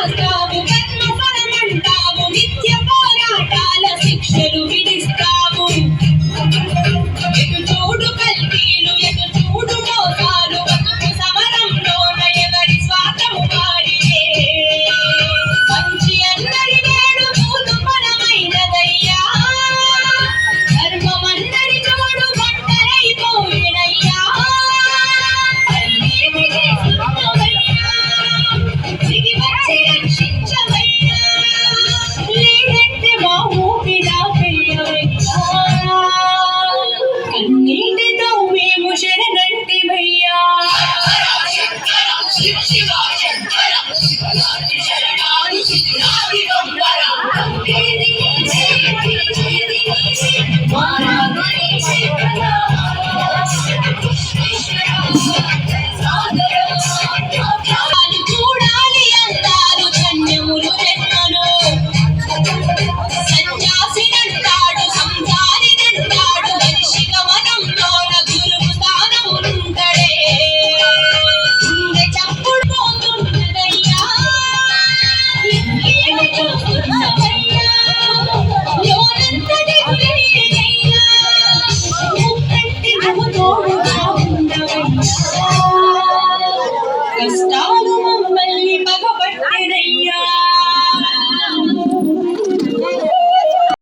రాస్తావు కర్మ ఫలమంటావు నిత్య పోరాటాల శిక్షలు విధిస్తావు ఎటు చూడు కల్తీలు ఎటు చూడు మోసాలు బతుకు సమరంలోన ఎవరి స్వార్థము వారిదే మంచి అందరి వేడు మూడు పరమైనదయ్యా ధర్మమన్నది చూడు ఒంటరైపోయినయ్యా అల్లేమి చేస్తున్నావయ్యా దిగి వచ్చి రక్షించవయ్యా లేదంటే మా ఊపిరాపయ్యవయ్యా కన్నీటితో మేము శరణంటివయ్యా చూడాలి అంటారు ధన్యములు జన్మను సన్యాసినంటాడు సంసారినంటాడు దర్శిక వనంలోన గురువు స్థానముంటడే గుండె చప్పుడు పోతున్నదయ్యా ఇంకేమి చూస్తున్నవయ్యా